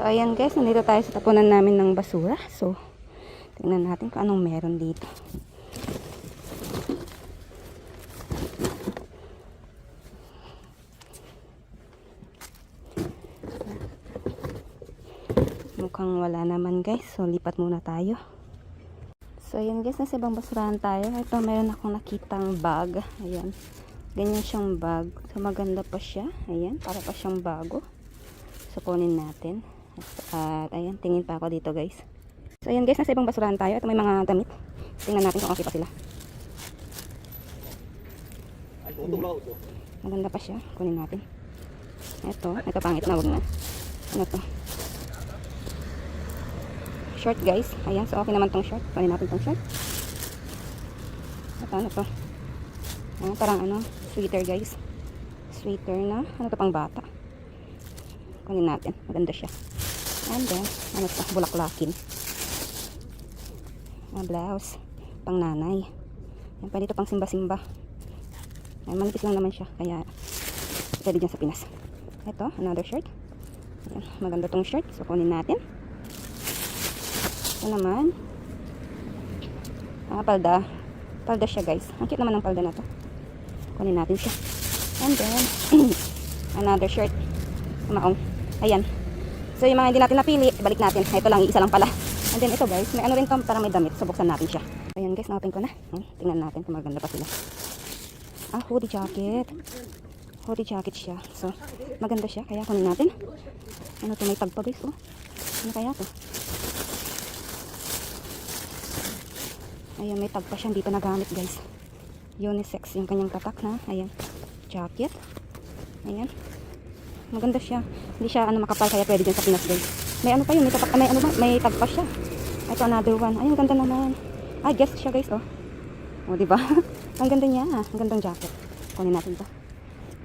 ayan guys, nandito tayo sa tapunan namin ng basura. So, tingnan natin kung anong meron dito. Mukhang wala naman guys. So, lipat muna tayo. So, ayan guys, nasa ibang basurahan tayo. Ito, meron akong nakitang bag. Ayan. Ganyan siyang bag. So, maganda pa siya. Ayan, para pa siyang bago. So, kunin natin. At ayan, tingin pa ako dito guys. So ayan guys, nasa ibang basurahan tayo. Ito may mga damit. Tingnan natin kung okay pa sila. Maganda pa siya. Kunin natin. Ito pangit na, wag na. Ano to? Short guys. Ayan, so okay naman tong short. Kunin natin tong short. Ito, ano to? Ayan, parang ano, sweater guys. Sweater na, ano to, pang bata. Kunin natin, maganda siya. And then, ano to, bulaklakin. Blouse, pang nanay. Yan, pwede ito pang simba-simba. Manipis lang naman siya, kaya pwede dyan sa Pinas. Ito, another shirt. Yan, maganda tong shirt, so kunin natin. Ito naman, palda. Palda siya guys. Ang cute naman ng palda na to. Kunin natin siya. And then, another shirt. Maong. Ayan. So yung mga hindi natin napili, ibalik natin. Ito lang, isa lang pala. And then ito guys, may ano rin to, para may damit. So buksan natin siya. Ayan guys, na-open ko na. Tingnan natin kung maganda pa sila. Hoodie jacket. Hoodie jacket siya. So maganda siya, kaya kunin natin. Ano to, may tag pa guys. Oh. Ano kaya to? Ayan, may tag pa siya, hindi pa nagamit guys. Unisex yung kanyang tatak na. Ayan, jacket. Ayan. Maganda siya. Hindi siya ano makapal, kaya pwede dyan sa Pinas guys. May ano pa yun, may tag pa siya. Ito another one. Ay, ang ganda naman. Ay, guess siya guys, oh. O, diba? Ang ganda niya. Ang gandang jacket. Kunin natin to.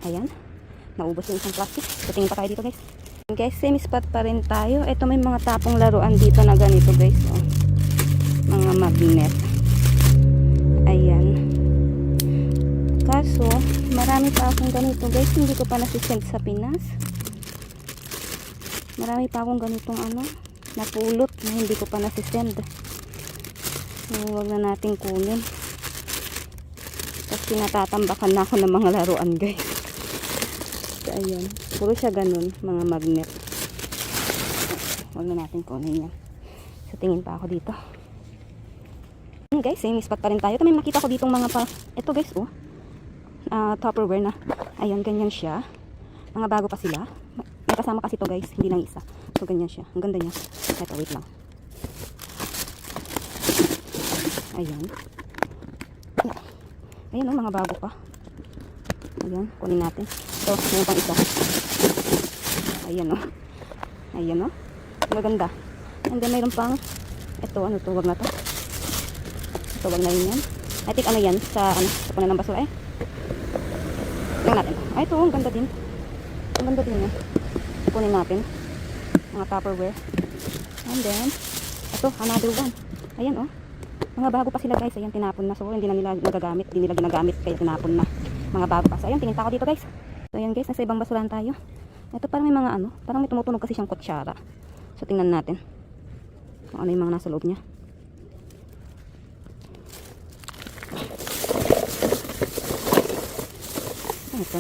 Ayan. Naubos yung isang plastic. Tingin pa tayo dito guys. Guys, same spot pa rin tayo. Ito may mga tapong laruan dito na ganito guys. Oh. Mga magnet. Ayan. Kaso, marami pa akong ganito guys, hindi ko pa nasisend sa Pinas. Marami pa akong ganitong ano, napulot na hindi ko pa nasisend. So, huwag na natin kunin. Kasi natatambakan na ako ng mga laruan guys. So, ayan. Puro siya ganun, mga magnet. Huwag na natin kunin yan. So, tingin pa ako dito. Guys, same spot pa rin tayo. Ito may makita ko ditong mga pa. Ito guys, oh. Tupperware na. Ayan, ganyan siya. Mga bago pa sila. May kasama kasi to guys, hindi lang isa. So, ganyan siya. Ang ganda niya. Ito, wait lang. Ayan. Ayan, oh, mga bago pa. Ayan, kunin natin. Ito, may pang isa. Ayan, oh. Ayan, oh. Maganda. And then, mayroon pang ito, ano to, wag na to. Ito, wag na rin yan. I think, ano yan, sa punan ng basura, tingnan natin. Ay, ito, ang ganda din. Ang ganda din yan. Kunin natin. Mga Tupperware. And then, ito, another one. Ayan, oh. Mga bago pa sila, guys. Ayan, tinapon na. So, hindi na nila nagagamit. Hindi nila ginagamit, kaya tinapon na. Mga bago pa. So, ayan, tingin pa ako dito, guys. So, ayan, guys, nasa ibang basurahan tayo. Ito, parang may mga ano. Parang may tumutunog kasi siyang kutsara. So, tingnan natin. Kung ano yung mga nasa loob niya. Ito.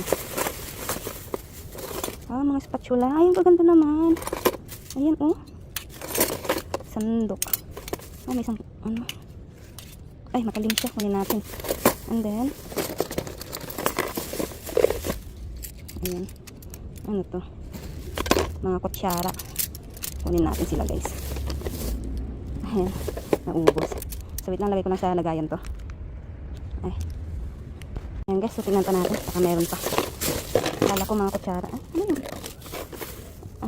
Mga spatula. Ay, ang gaganda naman. Ayan, oh. Sandok. Oh, may isang, ano. Ay, matalim siya. Kunin natin. And then, ayan. Ano to? Mga kutsara. Kunin natin sila, guys. Ayan. Naubos. So, wait lang. Lagay ko lang sa lagayan to. Ay. Ayan guys, so tingnan pa natin. Baka meron pa. Akala ko mga kutsara.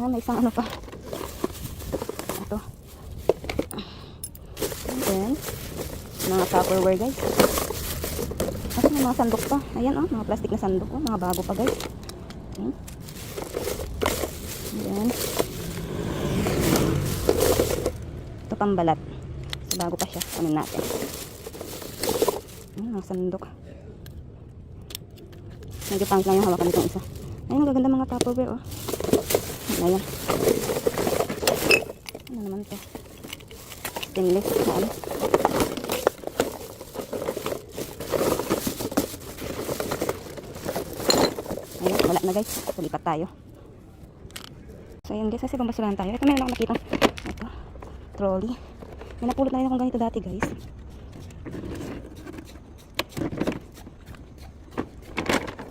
May isang ano pa. Ito. And then, mga Tupperware guys. Kasi may mga sandok pa. Ayan oh, mga plastic na sandok oh. Mga bago pa guys. Ayan. Ito pambalat. So, bago pa siya. Kunin natin. Ayan, mga sandok. Medyo pangit lang yung hawakan nitong isa. Ayun, magaganda mga Tupperware, oh. Ayan. Ano naman to? Stainless na ano. Ayun, wala na guys. Tulipat tayo. So ayun guys, kasi basurahan tayo. Ito meron ako nakita. Ito, trolley. May napulot na rin akong ganito dati guys.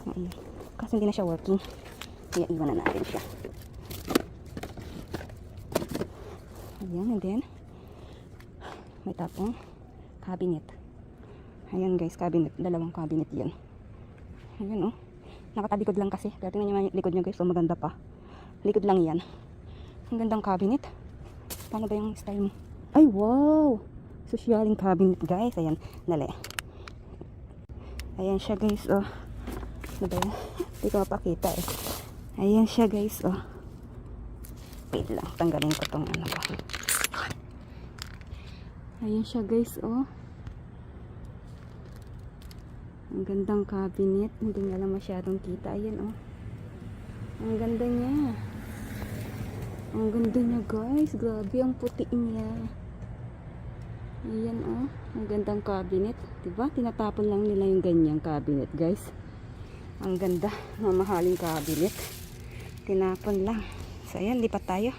Ayun. Kasi hindi na siya working. Kaya iwan na natin siya. Ayan, and then may tapong cabinet. Ayan guys, cabinet. Dalawang cabinet yan. Ayan oh. Nakatalikod lang kasi. Kaya tingnan nyo yung likod nyo guys. So maganda pa. Likod lang yan. Ang gandang cabinet. Paano ba yung style mo? Ay wow! Socialing cabinet guys. Ayan. Dali. Ayan siya guys. Oh. Ano ba yan? Hindi ko mapakita eh. Ayan siya guys. Oh. Wait lang. Tanggalin ko tong ano ko. Ayan siya guys. Oh. Ang gandang cabinet. Hindi nga lang masyadong kita. Ayan oh. Ang ganda niya. Ang ganda niya guys. Grabe ang puti niya. Ayan oh. Ang gandang cabinet. Diba? Tinatapon lang nila yung ganyang cabinet guys. Ang ganda. Mamahaling cabinet. Tinapon lang. So ayan. Lipat tayo.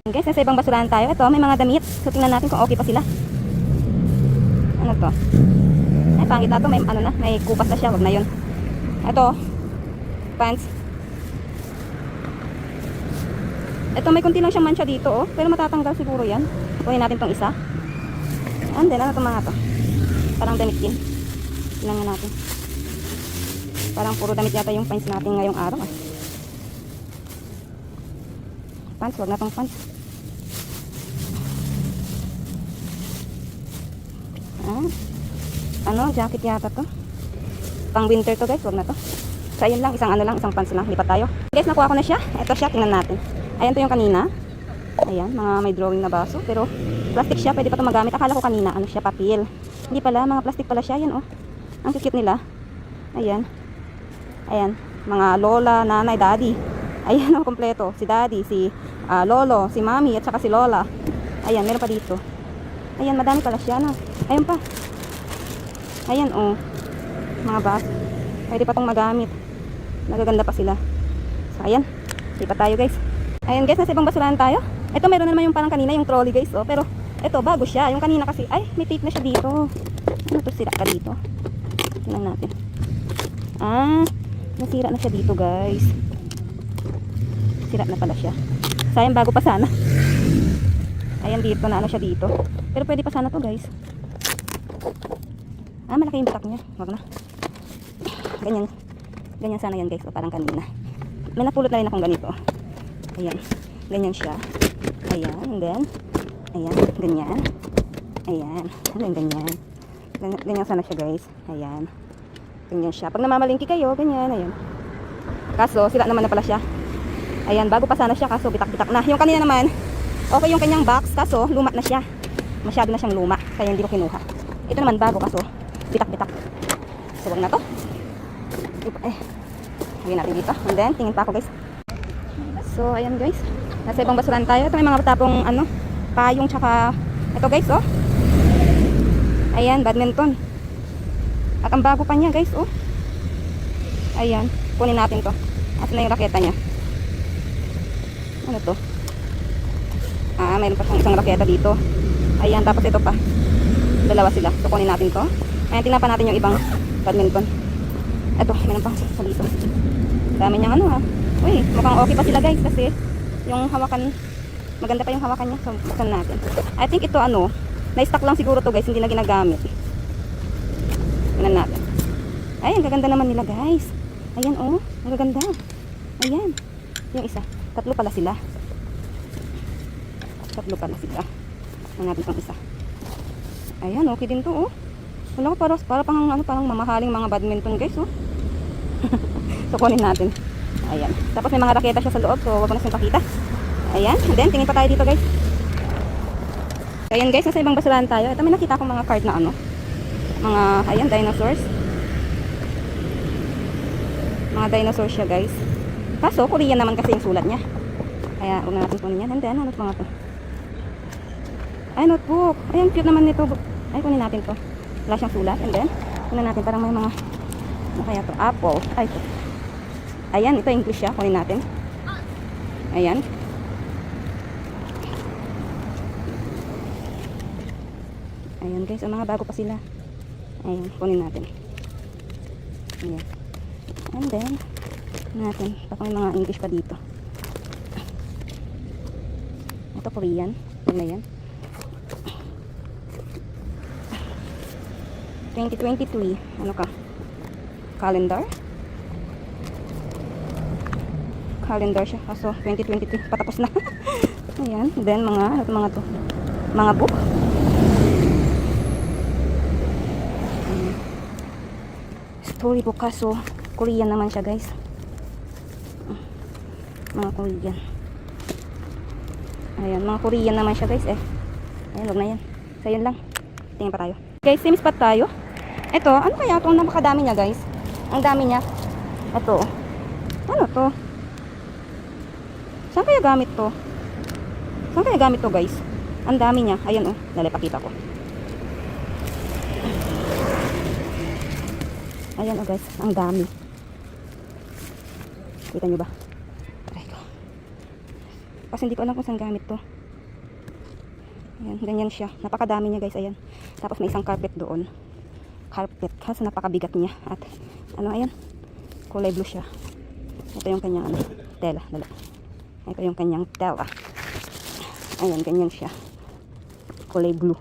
Guys, nasa ibang basurahan tayo. Ito, may mga damit. So tingnan natin kung okay pa sila. Ano to? Ay, pangit na to. May ano na. May kupas na siya. Wag na yun. Ito. Pants. Ito, may kunti lang siyang mancha dito, oh. Pero matatanggal siguro yan. Kunin natin tong isa. And then, ano itong mga to? Parang damit din. Tingnan natin. Parang puro damit yata yung pants natin ngayong araw, ah. Pants, wag na tong pants. Ah. Ano, jacket yata to. Pang winter to guys, wag na to. So, ayun lang, isang ano lang, isang pants lang. Lipat tayo. Guys, nakuha ko na siya. Ito siya, tingnan natin. Ayan to yung kanina. Ayan, mga may drawing na baso. Pero plastic siya, pwede pa ito magamit. Akala ko kanina, ano siya, papel. Hindi pala, mga plastic pala siya. Ayan oh. Ang cute nila. Ayan. Ayan, mga lola, nanay, daddy. Ayan oh, kompleto. Si daddy, si lolo, si mami, at saka si lola. Ayan, meron pa dito. Ayan, madami pala siya, no? Ayan pa. Ayan oh. Mga baso. Pwede pa itong magamit. Nagaganda pa sila. So, ayan. Lipat tayo guys. Ayan guys, nasa ibang basurahan tayo. Ito meron na naman yung parang kanina, yung trolley guys. Oh. Pero ito, bago siya. Yung kanina kasi, ay, may tape na siya dito. Ano to, sira ka dito? Tingnan natin. Ah, nasira na siya dito guys. Sira na pala siya. Sayang, bago pa sana. Ayan dito, na ano siya dito. Pero pwede pa sana to guys. Ah, malaki yung bitak niya. Wag na. Ganyan. Ganyan sana yan guys. O, parang kanina. May napulot na rin akong ganito. Ayan. Ganyan siya. Ayan. And then, ayan. Ganyan. Ayan. And then, ganyan. Ganyan sana siya guys. Ayan. Ganyan siya. Pag namamalingki kayo, ganyan. Ayan. Kaso, sira naman na pala siya. Ayan. Bago pa sana siya. Kaso, bitak-bitak na. Yung kanina naman, okay yung kanyang box. Kaso, luma na siya. Masyado na siyang luma. Kaya hindi ko kinuha. Ito naman bago. Kaso, bitak-bitak. So, wag na to. Lagyan natin dito. And then, tingin pa ako guys. So, ayan guys. Nasa ibang basurahan tayo. Ito may mga tapong ano, payong tsaka ito guys, oh. Ayan, badminton. At ang bago pa niya guys, oh. Ayan, kunin natin to. Asan na yung raketa niya? Ano to? Ah, mayroon pa siyang isang raketa dito. Ayan, tapos ito pa. Dalawa sila. So, kunin natin to. Ayan, tingnan pa natin yung ibang badminton. Ito, mayroon pang sa dito. Dami niyang ano ha. Uy, mukhang okay pa sila guys kasi yung hawakan, maganda pa yung hawakan niya. So, buksan natin. I think ito ano, na-stock lang siguro to guys, hindi na ginagamit. Tingnan natin. Ay, ang gaganda naman nila guys. Ayan oh, ang gaganda. Ayan. Yung isa. Tatlo pala sila. Tatlo pala sila. Tingnan natin itong isa. Ayan, okay din to oh. Wala ko para pang ano, parang mamahaling mga badminton guys oh. So kunin natin. Ayan. Tapos may mga raketa siya sa loob, so wag ko na siyang pakita. Ayan. And then tingin pa tayo dito guys. So, ayan guys, nasa ibang basurahan tayo. Ito may nakita akong mga card na ano. Mga, ayan, dinosaurs. Mga dinosaurs siya guys. Kaso, Korean naman kasi yung sulat niya. Kaya huwag na natin kunin yan. And then, ano ito mga to? Ay, notebook. Ayan, cute naman nito. Ay, kunin natin to. Wala siyang sulat. And then, kunin natin. Parang may mga, ano kaya to? Apple. Ay, ito. Ayan, ito English siya. Kunin natin. Ayan. Ayan guys, ang mga bago pa sila. Ayan, kunin natin. Ayan. And then, natin. Baka may mga English pa dito. Ito Korean. Ano yan? 2023. Ano ka? Calendar? Calendar siya. Kaso, 2023. Patapos na. Ayan. Then, mga, ito mga to. Mga book. Ayan. Storybook. Kaso, Korean naman siya guys. Mga Korean. Ayan, mga Korean naman siya guys eh. Ayan, wag na yan. So, yun lang. Tingin pa tayo. Guys, same spot tayo. Ito, ano kaya ito? Ang napakadami niya guys. Ang dami niya. Ito. Ano to? Saan kaya gamit to? Saan kaya gamit to guys? Ang dami niya. Ayan oh. Dali, pakita ko. Ayan oh guys. Ang dami. Kita nyo ba? Kasi hindi ko alam kung saan gamit to. Ayan, ganyan siya. Napakadami niya guys, ayan. Tapos may isang carpet doon. Carpet, kasi napakabigat niya. At, ano, ayan. Kulay blue siya. Ito yung kanyang, ano, tela. Dala. Ito yung kanyang tela. Ayan, ganyan siya. Kulay blue.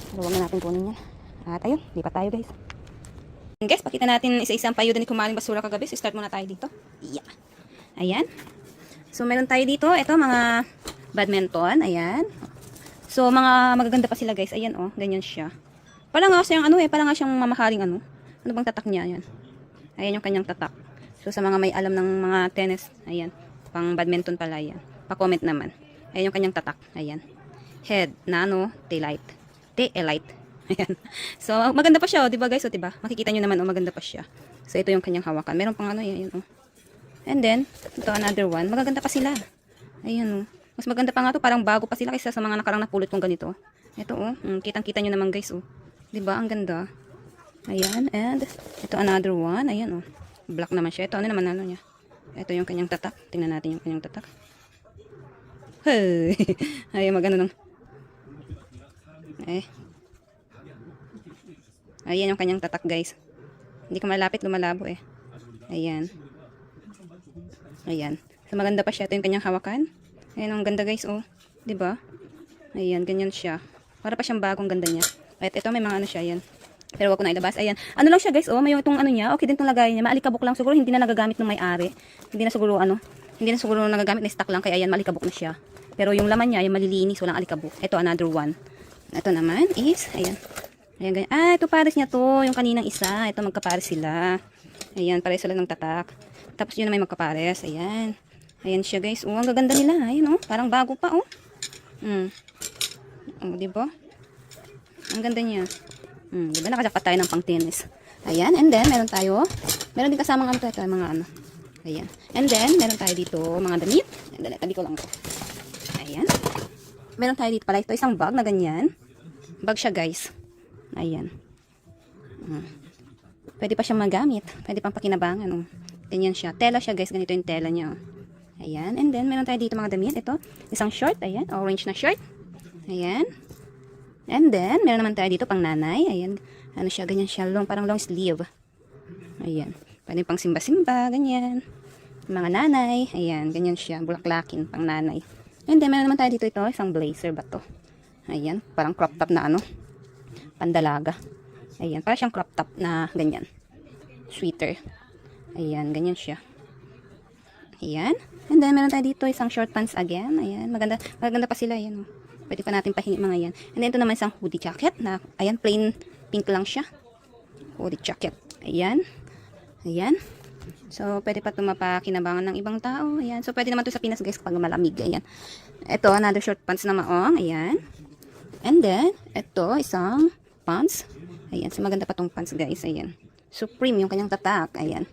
So, huwag na natin kunin yan. At, ayun, lipat tayo guys. Guys, pakita natin isa-isang payo din ni kumaling basura kagabi. So, start muna tayo dito. Yeah. Ayan. So, meron tayo dito. Ito, mga badminton. Ayan. So, mga magaganda pa sila guys. Ayan, oh. Ganyan siya. Parang nga siyang, ano eh. Parang nga siyang mamahaling, ano. Ano bang tatak niya? Ayan. Ayan yung kanyang tatak. So, sa mga may alam ng mga tennis. Ayan. Pang badminton pala. Ayan. Pa-comment naman. Ayan yung kanyang tatak. Ayan. Head. Nano. Taillight. Taillight. Ayan. So, maganda pa siya, oh. Diba guys? O, diba? Makikita nyo naman, oh. Maganda pa siya. So, ito yung kanyang hawakan. Meron pang ano, ayan, oh. And then, ito another one. Magaganda pa sila. Ayan, oh. Mas maganda pa nga to. Parang bago pa sila kaysa sa mga nakarang napulot kong ganito. Ito, oh. Kitang-kita nyo naman, guys, oh. Diba? Ang ganda. Ayan. And, ito another one. Ayan, oh. Black naman siya. Ito, ano naman, ano niya? Ito yung kanyang tatak. Tingnan natin yung kanyang tatak. Hey! Ayan, magano nang. Ayan yung kanyang tatak, guys. Hindi ko malapit, lumalabo, eh. Ayan. Ayan. So, maganda pa siya. Ito yung kanyang hawakan. Ayan, ang ganda guys, oh. Diba? Ayan, ganyan siya. Para pa siyang bagong ganda niya. At ito, may mga ano siya, ayan. Pero wag ko na ilabas. Ayan. Ano lang siya guys, oh. May itong ano niya. Okay din itong lagay niya. Maalikabok lang. Siguro hindi na nagagamit ng may-ari. Hindi na siguro, ano. Hindi na siguro nagagamit na stock lang. Kaya ayan, maalikabok na siya. Pero yung laman niya, ayan, malilinis. Walang alikabok. Ito, another one. Ito naman is, ayan. Ayan, ganyan. Ah, ito pares niya to. Yung kaninang isa. Ito, magkapares sila. Ayan, pares sila ng tatak. Tapos yun na may magkapares. Ayan. Ayan siya guys. Oh, ang gaganda nila. Ayan oh. Parang bago pa oh. Oh, diba? Ang ganda niya. Diba? Nakajapat tayo ng pang tennis. Ayan. And then, meron tayo. Meron din kasamang ano ito. Mga ano. Ayan. And then, meron tayo dito mga damit. And then, tabi ko lang to. Ayan. Meron tayo dito pala. Ito isang bag na ganyan. Bag siya guys. Ayan. Pwede pa siyang magamit. Pwede pang pakinabangan. Oh. Ganyan siya. Tela siya guys. Ganito yung tela niya. Ayan. And then, meron tayo dito mga damit. Ito. Isang short. Ayan. Orange na short. Ayan. And then, meron naman tayo dito pang nanay. Ayan. Ano siya. Ganyan siya. Long, parang long sleeve. Ayan. Pwede pang simba-simba. Ganyan. Mga nanay. Ayan. Ganyan siya. Bulaklakin. Pang nanay. And then, meron naman tayo dito ito. Isang blazer ba to? Ayan. Parang crop top na ano. Pandalaga. Ayan. Parang siyang crop top na ganyan. Sweater. Ayan. Ganyan siya. Ayan. And then, meron tayo dito isang short pants again. Ayan. Maganda. Maganda pa sila. Ayan. Pwede pa natin pahingi mga yan. And then, ito naman isang hoodie jacket na, ayan, plain pink lang siya. Hoodie jacket. Ayan. Ayan. So, pwede pa ito mapakinabangan ng ibang tao. Ayan. So, pwede naman ito sa Pinas guys kapag malamig. Ayan. Ito, another short pants na maong. Ayan. And then, ito, isang pants. Ayan. So, maganda pa itong pants guys. Ayan. Supreme yung kanyang tatak. Ayan.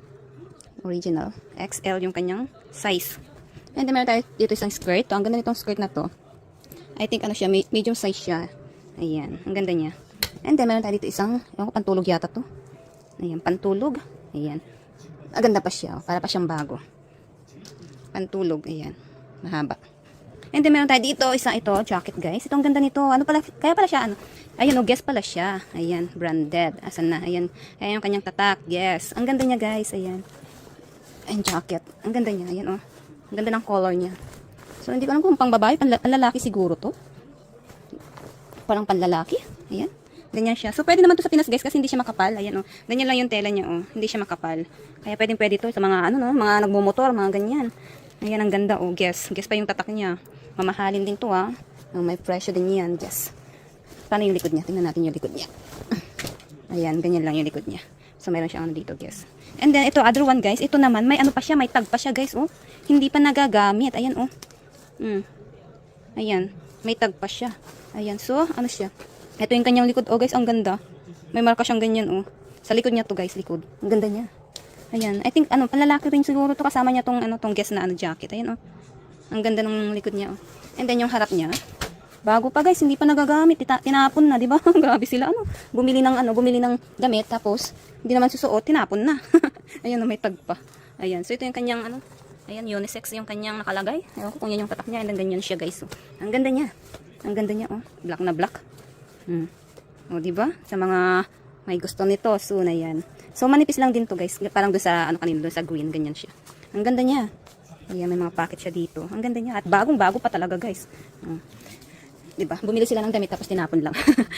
Original. XL yung kanyang size. And then, meron tayo dito isang skirt. Ang ganda nitong skirt na to. I think ano siya, medium size siya. Ayan, ang ganda niya. And then, meron tayo dito isang, pantulog yata to. Ayan, pantulog. Ayan. Ang ganda pa siya, para pa siyang bago. Pantulog, ayan. Mahaba. And then, meron tayo dito, isang ito, jacket guys. Ito, ang ganda nito. Ano pala, kaya pala siya, ano? Ayan, guess pala siya. Ayan, branded. Asan na? Ayan, ayan yung kanyang tatak. Yes. Ang ganda niya guys, ayan. Ayan, jacket. Ang ganda niya, ayan Ang ganda ng color niya. So, hindi ko alam kung pang babae, panlalaki siguro to. Parang panlalaki. Ayan. Ganyan siya. So, pwede naman to sa Pinas guys kasi hindi siya makapal. Ayan Ganyan lang yung tela niya Hindi siya makapal. Kaya pwede to sa mga mga nagmumotor, mga ganyan. Ayan, ang ganda Guess. Guess pa yung tatak niya. Mamahalin din to may presyo din yan. Guess. Paano yung likod niya? Tingnan natin yung likod niya. Ayan, ganyan lang yung likod niya. So, meron siyang dito, guess. And then, ito, other one, guys. Ito naman, may pa siya, may tag pa siya, guys, Hindi pa nagagamit. Ayan, Ayan, may tag pa siya. Ayan, so, ano siya? Ito yung kanyang likod, guys, ang ganda. May marka siyang ganyan, Sa likod niya to, guys, likod. Ang ganda niya. Ayan, I think, panlalaki rin siguro to. Kasama niya tong, tong guess na, jacket. Ayan, Ang ganda ng likod niya, And then, yung harap niya. Bago pa guys, hindi pa nagagamit, tinapon na, 'di ba? Grabe sila bumili ng damit tapos hindi naman susuot, tinapon na. Ayun, may tag pa. Ayan, so ito yung kanyang ayan, unisex yung kanyang nakalagay. Ayun ko kung yan yung tatak niya, and ganyan siya guys. Ang ganda niya. Ang ganda niya, black na black. 'Di ba? Sa mga may gusto nito, so na yan. So manipis lang din to guys, parang doon sa kanina doon sa green, ganyan siya. Ang ganda niya. Ayan, may mga packet siya dito. Ang ganda niya at bagong-bago pa talaga guys. Diba? Bumili sila ng damit tapos tinapon lang.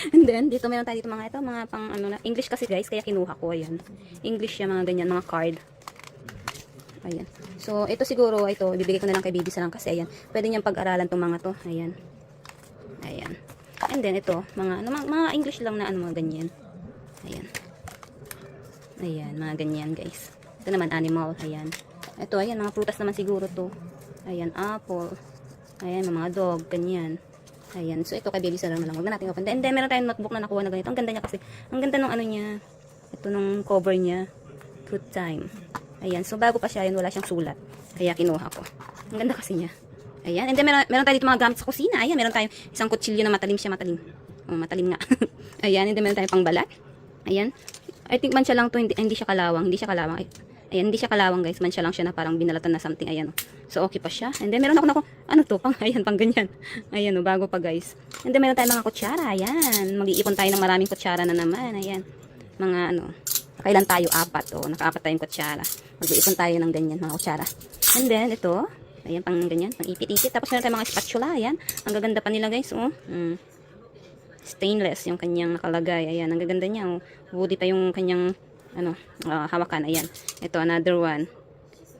And then, dito meron tayo dito mga pang English kasi guys, kaya kinuha ko, ayan. English siya, mga ganyan, mga card. Ayan. So, ito siguro, ibibigay ko na lang kay Bibi lang kasi, ayan. Pwede niyang pag-aralan tong mga to, ayan. Ayan. And then, ito, mga English lang na, mga ganyan. Ayan. Ayan, mga ganyan, guys. Ito naman, animal, ayan. Ito, ayan, mga prutas naman siguro to. Ayan, apple. Ayan, mga dog, ganyan. Ayan, so ito kay Baby Sarah na lang. Huwag na natin open. And then, meron tayong notebook na nakuha na ganito. Ang ganda niya kasi. Ang ganda ng niya. Ito nung cover niya. Good time. Ayan, so bago pa siya, yun, wala siyang sulat. Kaya kinuha ko. Ang ganda kasi niya. Ayan, and then meron tayo dito mga gamit sa kusina. Ayan, meron tayong isang kutsilyo na matalim siya, matalim. Matalim nga. Ayan, and then meron tayong pangbalat. Ayan. I think man siya lang to, hindi siya kalawang. Hindi siya kalawang. Ayan, hindi siya kalawang guys. Mansya lang siya na parang binalatan na something. Ayan. So, okay pa siya. And then, meron ako, ayan, pang ganyan. Ayan, bago pa guys. And then, meron tayong mga kutsara. Ayan. Mag-iipon tayo ng maraming kutsara na naman. Ayan. Mga, kailan tayo? 4. Naka-4 tayong kutsara. Mag-iipon tayo ng ganyan, mga kutsara. And then, ito. Ayan, pang ganyan. Pang ipit-ipit. Tapos, meron tayong mga spatula. Ayan. Ang gaganda pa nila guys. Stainless yung kanyang nakalagay. Ayan, ang gaganda niya. Woody pa yung kanyang hawakan. Ayan. Ito, another one.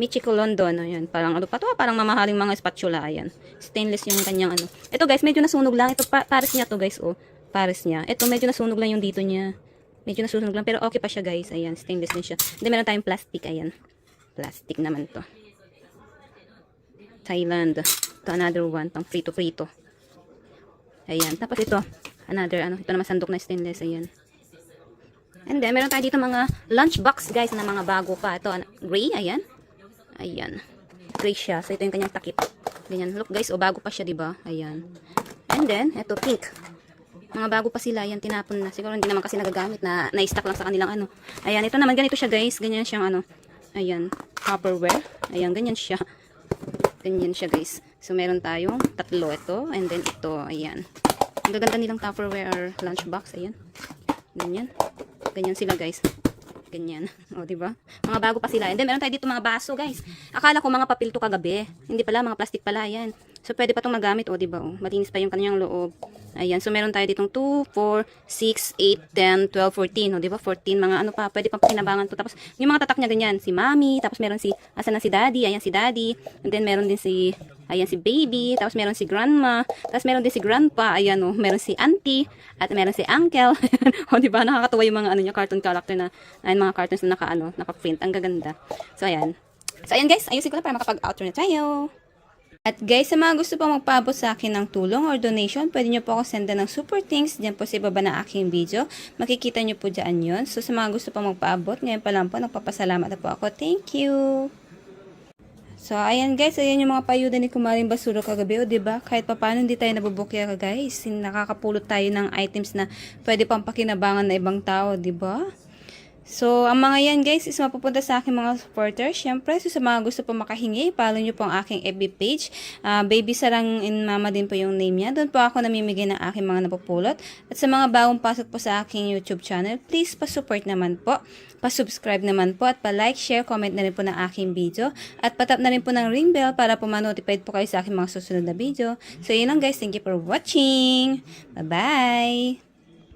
Michiko London. Ayan. Parang, parang mamahaling mga spatula. Ayan. Stainless yung kanyang, Ito, guys, medyo nasunog lang. Ito, pares niya to, guys, Pares niya. Ito, medyo nasunog lang yung dito niya. Medyo nasunog lang. Pero okay pa siya, guys. Ayan. Stainless din siya. Hindi, meron tayong plastic. Ayan. Plastic naman to. Thailand. Ito, another one. Pang prito-prito. Ayan. Tapos ito, another, ito naman sandok na stainless. Ayan. And then, meron tayo dito mga lunchbox, guys, na mga bago pa. Ito, gray, ayan. Ayan. Gray siya. So, ito yung kanyang takip. Ganyan. Look, guys, bago pa siya, diba? Ayan. And then, ito, pink. Mga bago pa sila. Ayan, tinapon na. Siguro hindi naman kasi nagagamit na na-stack lang sa kanilang Ayan, ito naman, ganito siya, guys. Ganyan siyang, ayan, Tupperware. Ayan, ganyan siya. Ganyan siya, guys. So, meron tayong 3 ito. And then, ito, ayan. Ang gaganda nilang Tupperware lunchbox. Ayan. Ganyan. Ganyan sila guys. Ganyan. O, diba? Mga bago pa sila. And then, meron tayo dito mga baso, guys. Akala ko mga papel to kagabi. Hindi pala, mga plastic pala. Ayan. So, pwede pa itong magamit. O, diba? O, matinis pa yung kanyang loob. Ayan. So, meron tayo ditong 2, 4, 6, 8, 10, 12, 14. O, diba? 14. Mga pa. Pwede pang pakinabangan to. Tapos, yung mga tatak niya ganyan. Si Mommy. Tapos, meron asan na si Daddy. Ayan, si Daddy. And then, meron din ayan, si Baby. Tapos, meron si Grandma. Tapos, meron din si Grandpa. Ayan, meron si Auntie. At meron si Uncle. O, diba? Nakakatuwa yung mga niya, cartoon character na, ayan, mga cartoons na naka-print. Ang gaganda. So, ayan. So, ayan guys. Ayusin ko na para makapag-outro na tayo. At guys, sa mga gusto pong magpaabot sa akin ng tulong or donation, pwede nyo po ako senda ng super thanks dyan po sa ibaba ng aking video. Makikita nyo po dyan yun. So, sa mga gusto pong magpaabot, ngayon pa lang po, nagpapasalamat na po ako. Thank you! So, ayan guys, ayan yung mga payuda ni Kumaring Basura kagabi, o diba? Kahit papaano hindi tayo nabubukya ka guys. Nakakapulot tayo ng items na pwede pang pakinabangan na ibang tao, diba? So, ang mga yan guys is mapupunta sa aking mga supporters. Siyempre, so sa mga gusto po makahingi, follow nyo po ang aking FB page. Baby Sarang in Mama din po yung name niya. Doon po ako namimigay ng aking mga napupulot. At sa mga bagong pasok po sa aking YouTube channel, please pa-support naman po. Pa-subscribe naman po at pa-like, share, comment na rin po ng aking video. At patap na rin po ng ring bell para po ma-notified po kayo sa aking mga susunod na video. So, yun lang guys. Thank you for watching. Bye-bye!